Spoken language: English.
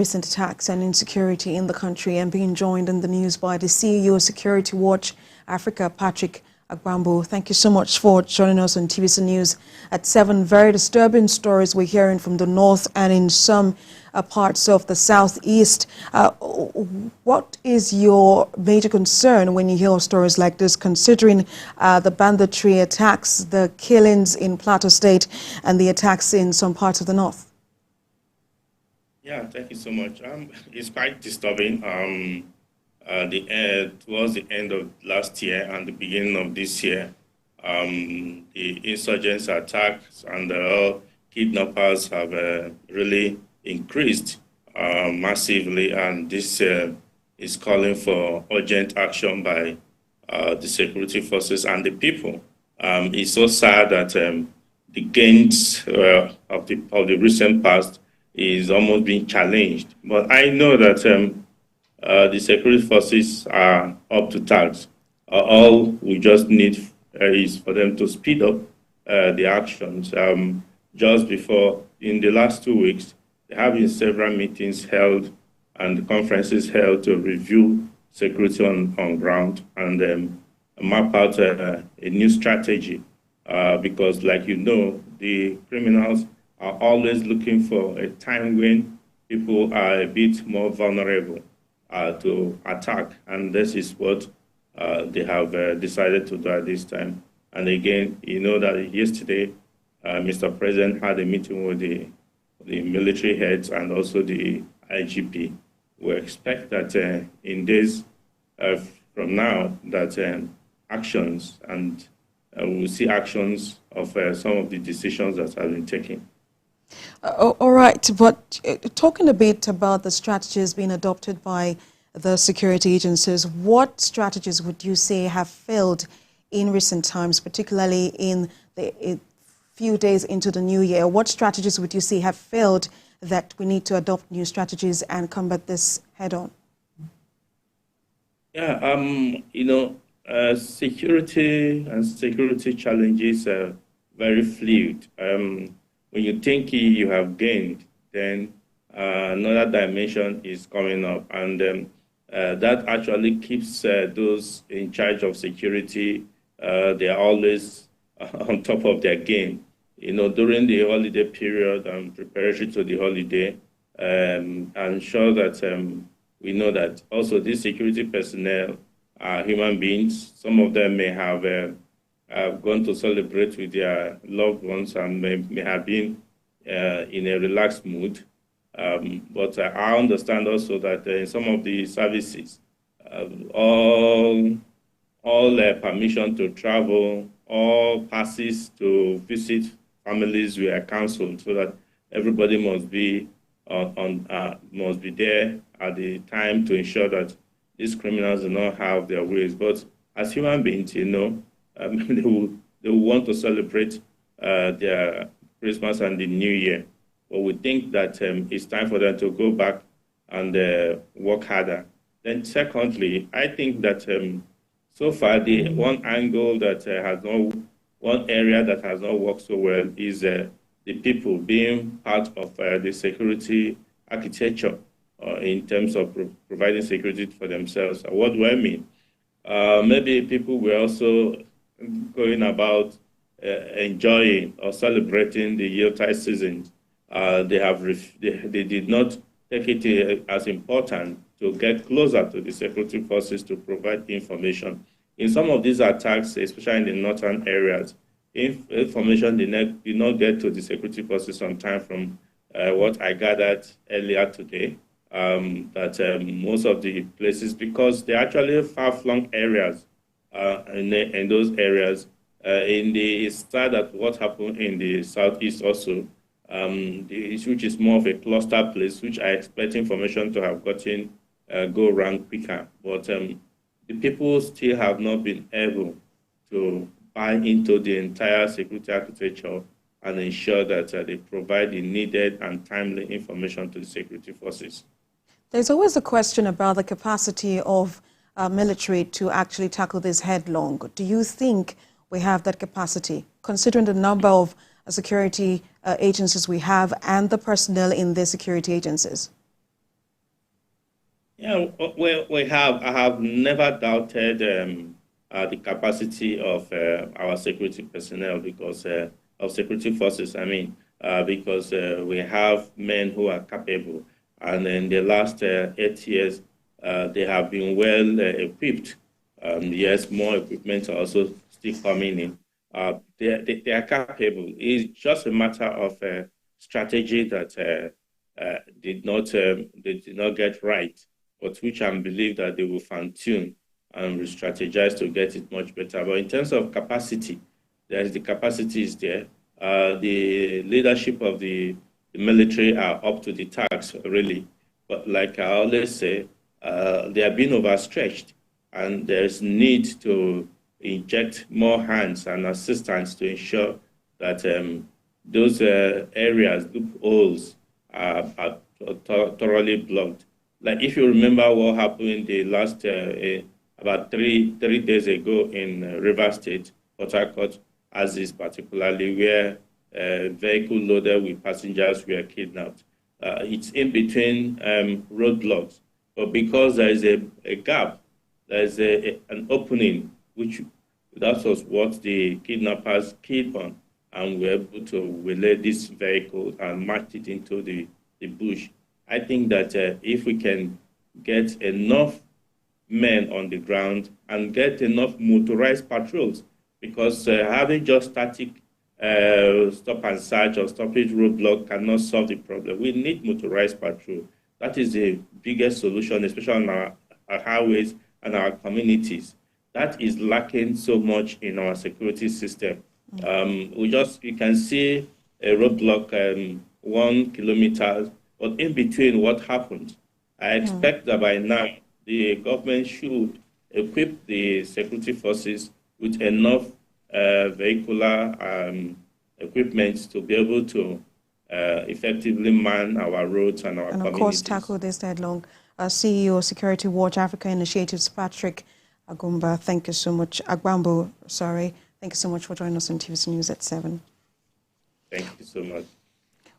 Recent attacks and insecurity in the country, and being joined in the news by the CEO of Security Watch Africa, Patrick Agbambu. Thank you so much for joining us on TVC News at 7. Very disturbing stories we're hearing from the north and in some parts of the southeast. What is your major concern when you hear stories like this, considering the banditry attacks, the killings in Plateau State, and the attacks in some parts of the north? Yeah, thank you so much. It's quite disturbing. Towards the end of last year and the beginning of this year, the insurgents' attacks and kidnappers have really increased massively, and this is calling for urgent action by the security forces and the people. It's so sad that the gains of the recent past is almost being challenged. But I know that the security forces are up to task. All we just need is for them to speed up the actions. Just before, in the last 2 weeks, there have been several meetings held and conferences held to review security on ground and map out a new strategy. Because, like you know, the criminals are always looking for a time when people are a bit more vulnerable to attack. And this is what they have decided to do at this time. And again, you know that yesterday, Mr. President had a meeting with the military heads and also the IGP. We expect that in days from now, that actions and we'll see actions of some of the decisions that have been taken. All right, but talking a bit about the strategies being adopted by the security agencies, what strategies would you say have failed in recent times, particularly in the few days into the new year? What strategies would you say have failed that we need to adopt new strategies and combat this head on? Yeah, security and security challenges are very fluid. When you think you have gained, then another dimension is coming up, and that actually keeps those in charge of security. They are always on top of their game. During the holiday period and preparatory to the holiday, I'm sure that we know that also these security personnel are human beings. Some of them may have gone to celebrate with their loved ones and may have been in a relaxed mood. But I understand also that in some of the services, all permission to travel, all passes to visit families were cancelled, so that everybody must be there at the time to ensure that these criminals do not have their ways. But as human beings, they will want to celebrate their Christmas and the New Year. But we think that it's time for them to go back and work harder. Then secondly, I think that so far the one angle that one area that has not worked so well is the people being part of the security architecture in terms of providing security for themselves. What do I mean? Maybe people were also going about enjoying or celebrating the Yuletide season. They did not take it as important to get closer to the security forces to provide information. In some of these attacks, especially in the northern areas, information did not get to the security forces on time. From what I gathered earlier today, that most of the places, because they're actually far-flung areas, in those areas, in the start at what happened in the southeast also, which is more of a cluster place, which I expect information to have gotten go around quicker. But the people still have not been able to buy into the entire security architecture and ensure that they provide the needed and timely information to the security forces. There's always a question about the capacity of military to actually tackle this headlong. Do you think we have that capacity, considering the number of security agencies we have and the personnel in the security agencies? Yeah, we have. I have never doubted the capacity of our security personnel because of security forces. I mean, because we have men who are capable, and in the last 8 years, they have been well equipped. Yes, more equipment are also still coming in. They are capable. It's just a matter of strategy that they did not get right, but which I believe that they will fine tune and re-strategize to get it much better. But in terms of capacity, the capacity is there. The leadership of the military are up to the task, really. But like I always say, they are being overstretched, and there's need to inject more hands and assistance to ensure that those areas, loopholes, are thoroughly blocked. Like if you remember what happened the last about three days ago in River State, Port Harcourt, as is particularly where a vehicle loaded with passengers were kidnapped. It's in between roadblocks, but because there is a gap, there is an opening, which that was what the kidnappers keyed on, and were able to relay this vehicle and march it into the bush. I think that if we can get enough men on the ground and get enough motorized patrols, because having just static stop and search or stoppage roadblock cannot solve the problem. We need motorized patrol. That is the biggest solution, especially on our highways and our communities. That is lacking so much in our security system. You can see a roadblock 1 kilometer, but in between, what happened? I expect that by now the government should equip the security forces with enough vehicular equipment to be able to effectively man our roads and our communities. And of course, tackle this deadline. CEO Security Watch Africa Initiatives, Patrick Agbambu, thank you so much. Agbambu, sorry. Thank you so much for joining us on TVC News at 7. Thank you so much.